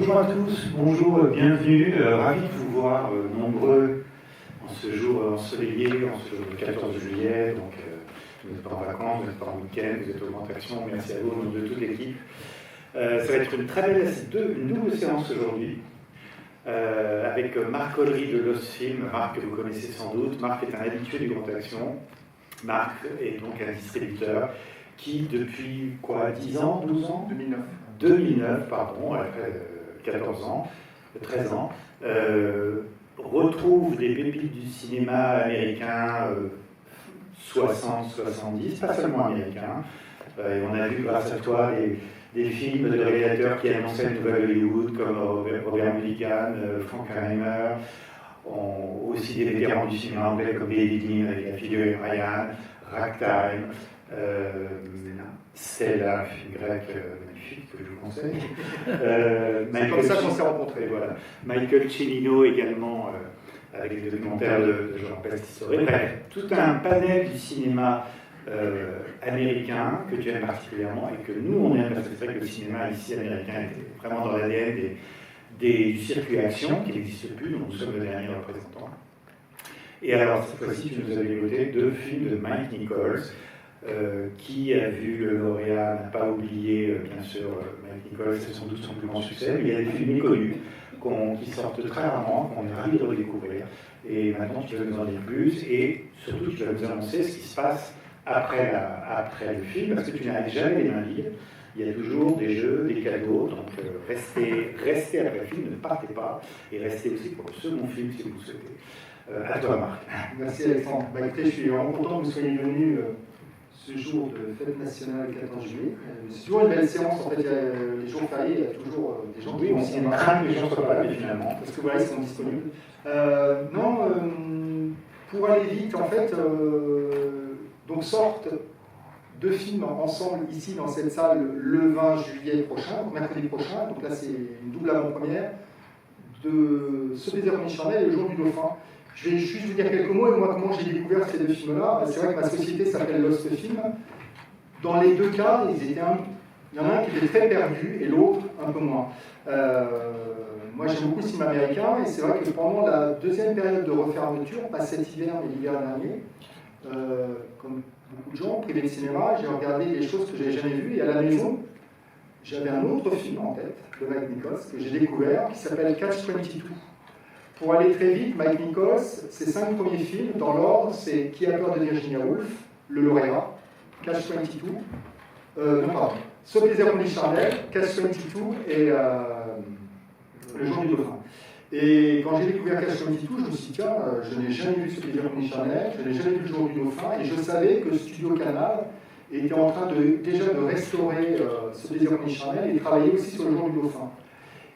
Bonjour à tous, bonjour, bienvenue, ravi de vous voir nombreux en ce jour ensoleillé, en ce jour du 14 juillet. Donc, vous n'êtes pas en vacances, vous n'êtes pas en week-end, vous êtes au Grand Action. Merci à vous au nom de toute l'équipe. Ça va être une très belle, une double séance aujourd'hui avec Marc Collery de Lost Film. Marc que vous connaissez sans doute. Marc est un habitué du Grand Action. Marc est donc un distributeur qui depuis 10 ans, 12 ans 2009, pardon, après 14 ans, 13 ans, retrouve des pépites du cinéma américain 60-70, pas seulement américain. Et on a vu grâce à toi des films de réalisateurs qui annonçaient une nouvelle Hollywood comme Robert Mulligan, Frank Kramer, aussi des vétérans du cinéma anglais comme David Lean avec La figure Ryan, Ragtime, Stella, un film grec magnifique que je vous conseille. C'est comme ça qu'on s'est rencontrés. Voilà. Michael Cimino également, avec les documentaires de Jean-Baptiste Historie. Bref, tout un panel du cinéma américain que tu aimes particulièrement et que nous on aime, parce que c'est vrai que le cinéma ici américain est vraiment dans l'ADN du circuit action qui n'existe plus, donc nous sommes le dernier représentant. Et alors cette fois-ci tu nous as dégoté 2 films de Mike Nichols. Qui a vu le lauréat, n'a pas oublié, bien sûr, Mike Nichols, c'est sans doute son plus grand succès, mais il y a des films méconnus qui sortent très rarement, qu'on est ravis de redécouvrir. Et maintenant, tu vas nous en dire plus, et surtout, tu vas nous annoncer ce qui se passe après le film, parce que tu n'arrives jamais les mains vides. Il y a toujours des jeux, des cadeaux, donc restez après le film, ne partez pas, et restez aussi pour le second film si vous le souhaitez. À toi, Marc. Merci Alexandre. Écoutez, je suis vraiment content que vous soyez venus ce jour de fête nationale 14 juillet. C'est toujours une belle séance, en fait, les jours fériés, il y a toujours des gens qui vont au cinéma. Que les gens soient pas là, finalement. Parce que voilà, ils sont disponibles. Pour aller vite, en fait, donc sortent 2 films ensemble ici dans cette salle le 20 juillet prochain, donc mercredi prochain. Donc là, c'est une double avant-première de Ce plaisir charnel et Le jour du dauphin. Je vais juste vous dire quelques mots, et moi, comment j'ai découvert ces 2 films-là. C'est vrai que ma société s'appelle Lost Film. Dans les 2 cas, il y en a un qui était très perdu, et l'autre un peu moins. Moi, j'aime beaucoup le cinéma américain, et c'est vrai que pendant la deuxième période de refermeture, pas cet hiver, mais l'hiver dernier, comme beaucoup de gens, privés de cinéma, j'ai regardé des choses que je n'avais jamais vues, et à la maison, j'avais un autre film en tête, de Mike Nichols, que j'ai découvert, qui s'appelle Catch-22. Pour aller très vite, Mike Nichols, ses 5 premiers films, dans l'ordre, c'est Qui a peur de Virginia Woolf, Le lauréat, Catch-22, Ce plaisir charnel, Catch-22 et Le jour du dauphin. Et quand j'ai découvert Catch-22, je me suis dit, tiens, je n'ai jamais vu Ce plaisir charnel, je n'ai jamais vu Le jour du dauphin, et je savais que Studio Canal était en train déjà de restaurer Ce plaisir charnel et travailler aussi sur Le jour du dauphin.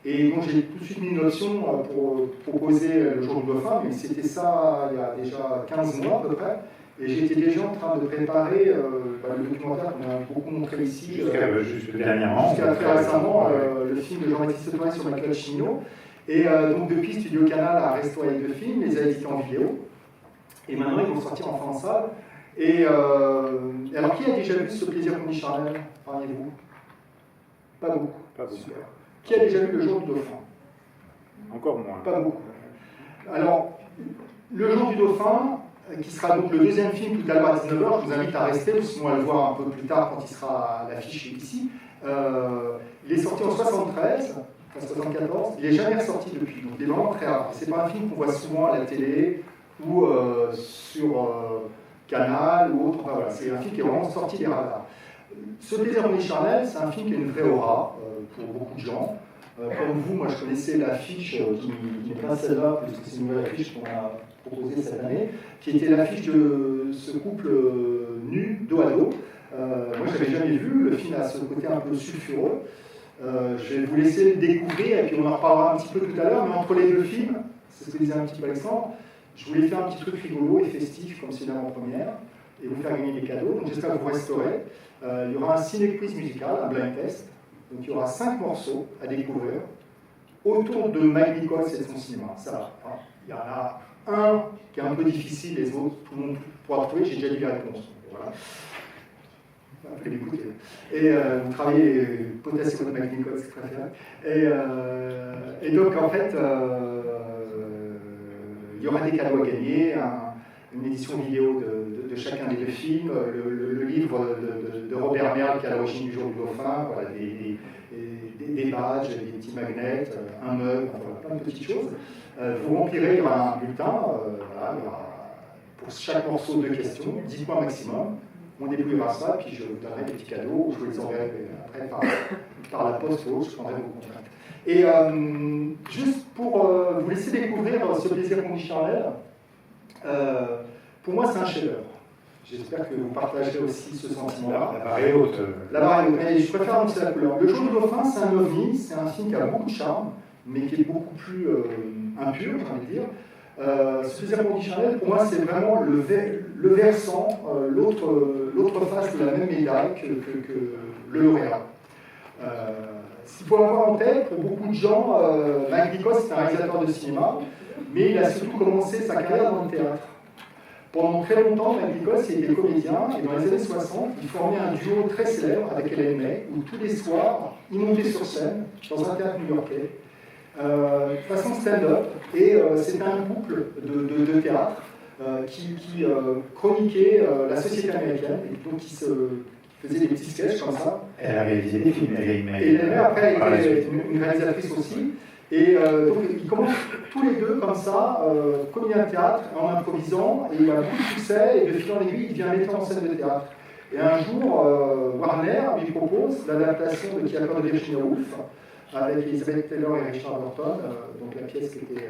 Et donc j'ai tout de suite mis une option pour proposer Le jour du dauphin, mais c'était ça il y a déjà 15 mois à peu près. Et j'étais déjà en train de préparer le documentaire qu'on a beaucoup montré ici. Jusqu'à très récemment, le film de Jean-Baptiste Autoin sur Michael Cimino. Et donc depuis, Studio Canal a restauré les 2 films, les a édités en vidéo. Et maintenant, ils vont sortir enfin en salle. Et alors, qui a déjà vu Ce plaisir charnel parmi vous? Pas beaucoup. Super. Qui a déjà vu Le jour du dauphin? Encore moins. Pas beaucoup. Alors, Le jour du dauphin, qui sera donc le 2e film tout à l'heure à 19h, je vous invite à rester, parce qu'on va le voir un peu plus tard quand il sera à l'affiche ici. Il est sorti en 73, en 74, il n'est jamais ressorti depuis, donc il est vraiment très rare. C'est pas un film qu'on voit souvent à la télé ou sur Canal ou autre. Enfin, voilà, c'est un film qui est vraiment sorti des radars. Ce plaisir charnel, c'est un film qui a une vraie aura pour beaucoup de gens. Comme vous, moi je connaissais l'affiche qui n'est pas celle-là, puisque c'est une nouvelle affiche qu'on a proposée cette année, qui était l'affiche de ce couple nu, dos à dos. Moi je n'avais jamais vu, le film a ce côté un peu sulfureux. Je vais vous laisser le découvrir, et puis on en reparlera un petit peu tout à l'heure, mais entre les 2 films, c'est ce que disait un petit peu Alexandre, je voulais faire un petit truc rigolo et festif, comme c'est l'avant-première, et vous faire gagner des cadeaux, donc j'espère que vous resterez. Il y aura un ciné-quiz musical, un blind test. Donc il y aura 5 morceaux à découvrir autour de Mike Nichols et de son cinéma. Ça va. Il y en a un qui est un peu difficile, les autres, tout le monde pourra trouver, j'ai déjà dit la réponse. Voilà. un peu l'écouter. Et vous travaillez potassium de Mike Nichols, c'est très bien. Et donc, en fait, il y aura des cadeaux à gagner, une édition vidéo de chacun des deux films, le livre de Robert Merle qui est à l'origine du Jour du Dauphin, voilà, des badges, des petits magnets, un mug, voilà, plein de petites choses. Vous remplirez, il y aura un bulletin, voilà, il y aura pour chaque morceau de questions, 10 points maximum. On débrouillera ça, puis je vous donnerai des petits cadeaux, je vous les enverrai après par la poste ou autre, je prendrai vos contacts. Et juste pour vous laisser découvrir ce plaisir conditionnel, pour moi c'est un chef-d'œuvre. J'espère que vous partagerez aussi ce sentiment-là. La barre est haute. La barre est haute, mais je préfère annoncer la couleur. Le Jour du Dauphin, c'est un ovni, c'est un film qui a beaucoup de charme, mais qui est beaucoup plus impur, j'ai envie de dire. Ce plaisir conditionnel, pour moi, c'est vraiment le versant, l'autre face de la même médaille que le lauréat. S'il faut avoir en tête, pour beaucoup de gens, Mike Nichols, c'est un réalisateur de cinéma, mais il a surtout commencé sa carrière dans le théâtre. Pendant très longtemps, Mike Nichols était comédien, et dans les années 60, il formait un duo très célèbre avec Ellen May, où tous les soirs, il montait sur scène, dans un théâtre new-yorkais, façon stand-up, et c'était un couple de théâtre qui chroniquait la société américaine, et donc qui se faisait des petits sketchs comme ça. Elle a réalisé des films, et après, elle était une réalisatrice aussi. Et donc, ils commencent tous les deux comme ça, comédien de théâtre, en improvisant, et il a beaucoup de succès, et de fil en aiguille, il devient metteur en scène de théâtre. Et un jour, Warner lui propose l'adaptation de Qui a peur de Virginia Woolf, avec Elizabeth Taylor et Richard Burton, donc la pièce qui était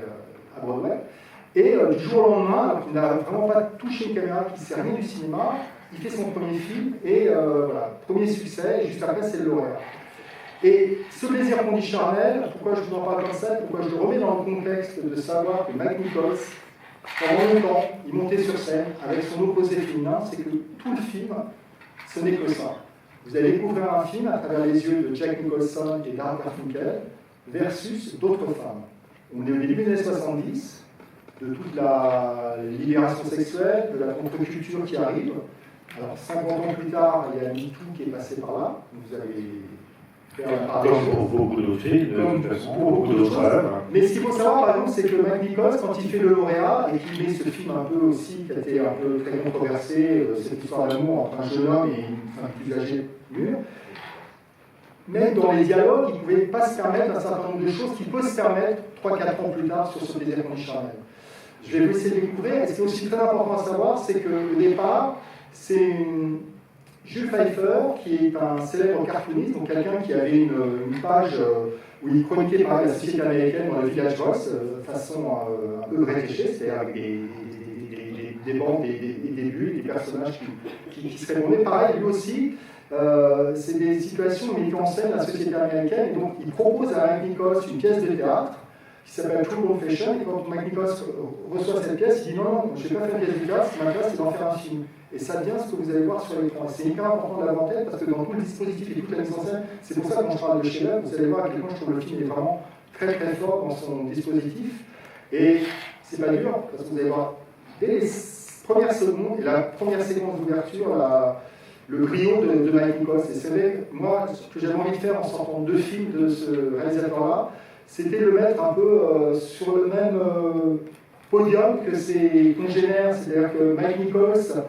à Broadway. Et du jour au lendemain, il n'a vraiment pas touché une caméra, qui ne sait rien du cinéma, il fait son premier film, et voilà, premier succès, et juste après, c'est le lauréat. Et ce plaisir conditionnel, pourquoi je vous en parle comme ça, pourquoi je le remets dans le contexte de savoir que Mike Nichols, pendant longtemps, il montait sur scène avec son opposé féminin, c'est que tout le film, ce n'est que ça. Vous allez découvrir un film à travers les yeux de Jack Nicholson et Dark Garfunkel versus d'autres femmes. On est au début des années 70, de toute la libération sexuelle, de la contre-culture qui arrive. Alors 50 ans plus tard, il y a MeToo qui est passé par là. Vous avez comme pour beaucoup d'autres films, de toute façon, pour beaucoup d'autres œuvres. Mais ce qu'il faut savoir, par exemple, c'est que Mike Nichols, quand il fait le lauréat, et qu'il met ce film un peu aussi, qui a été un peu très controversé, cette histoire d'amour entre un jeune homme et une femme plus âgée, mûre, même dans les dialogues, il ne pouvait pas se permettre un certain nombre de choses qu'il peut se permettre 3-4 ans plus tard sur ce plaisir conditionnel. Je vais vous laisser découvrir. Et ce qui est aussi très important à savoir, c'est qu'au départ, c'est Jules Feiffer, qui est un célèbre cartooniste, donc quelqu'un qui avait une page où il chroniquait pareil, la société américaine dans le Village Voice, de façon un peu réfléchie, c'est-à-dire avec des bandes, des bulles, des personnages qui se répondaient. Pareil, lui aussi, c'est des situations où il met en scène la société américaine, et donc il propose à Mike Nichols une pièce de théâtre qui s'appelle True Confession, et quand Mike Nichols reçoit cette pièce, il dit non, je n'ai pas fait une pièce de théâtre, ce qui m'intéresse, c'est d'en faire un film. Et ça devient ce que vous allez voir sur l'écran. C'est hyper important de l'avoir en tête parce que dans tout le dispositif et toute la mise en scène, c'est pour ça que quand je parle de chef-d'œuvre, vous allez voir à quel point je trouve le film est vraiment très très fort dans son dispositif. Et c'est pas dur parce que vous allez voir dès les premières secondes et la première séquence d'ouverture, le brio de Mike Nichols. Et c'est vrai, moi, ce que j'avais envie de faire en sortant deux films de ce réalisateur-là, c'était le mettre un peu sur le même podium que ses congénères, c'est-à-dire que Mike Nichols,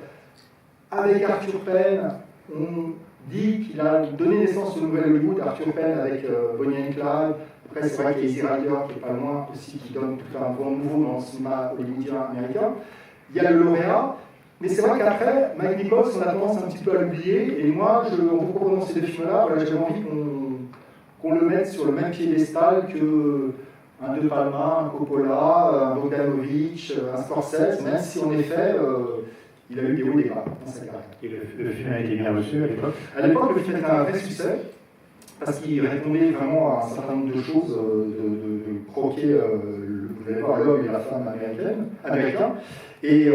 avec Arthur Penn, on dit qu'il a donné naissance au nouvel Hollywood, Arthur Penn avec Bonnie and Clyde. Après, c'est vrai qu'il y a Easy Rider qui est pas loin aussi, qui donne tout un vent nouveau dans le cinéma hollywoodien américain. Il y a le lauréat, mais c'est vrai qu'après, Mike Nichols, on a tendance un petit peu à l'oublier, et moi, en vous proposant ces deux films-là, voilà, j'avais envie qu'on le mette sur le même piédestal que un De Palma, un Coppola, un Bogdanovich, un Scorsese, même si en effet, il a eu des hauts et des bas dans sa carrière. Et le film a été bien reçu à l'époque? À l'époque, le film était un vrai succès, parce qu'il répondait vraiment à un certain nombre de choses, de croquer, vous allez voir, l'homme et la femme américain, et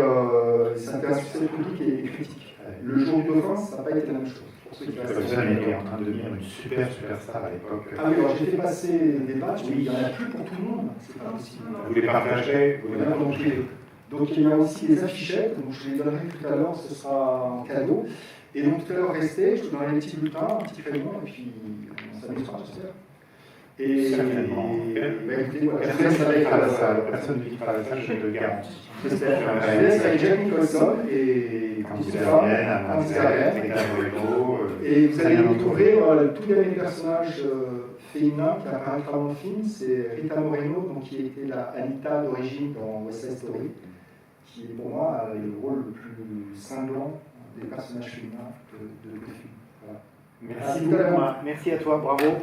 c'était un succès public et critique. Le Jour du Dauphin, ça n'a pas été la même chose. Comme ça, il était en train de devenir une superstar à l'époque. Ah oui, alors j'ai fait passer des matchs, mais il n'y en a plus pour tout le monde, c'est pas possible. Vous les partagez? Donc il y a aussi des affichettes, donc je les donnerai tout à l'heure, ce sera en cadeau. Et donc tout à l'heure, restez, je vous donnerai un petit bulletin, un petit crayon, et puis on s'amusera, j'espère. Et certainement. Écoutez, voilà, je vous Personne laisse ne avec quittera la salle, personne ne quittera la salle, je le garantis. j'espère. Je vous laisse avec Jack Nicholson et et vous allez découvrir le tout dernier personnage féminin qui apparaîtra dans le film, c'est Rita Moreno, donc, qui était la Anita d'origine dans West Side Story, qui est pour moi le rôle le plus cinglant des personnages féminins de tout le film. Voilà. Merci beaucoup. Merci à toi, bravo.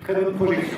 Très bonne projection.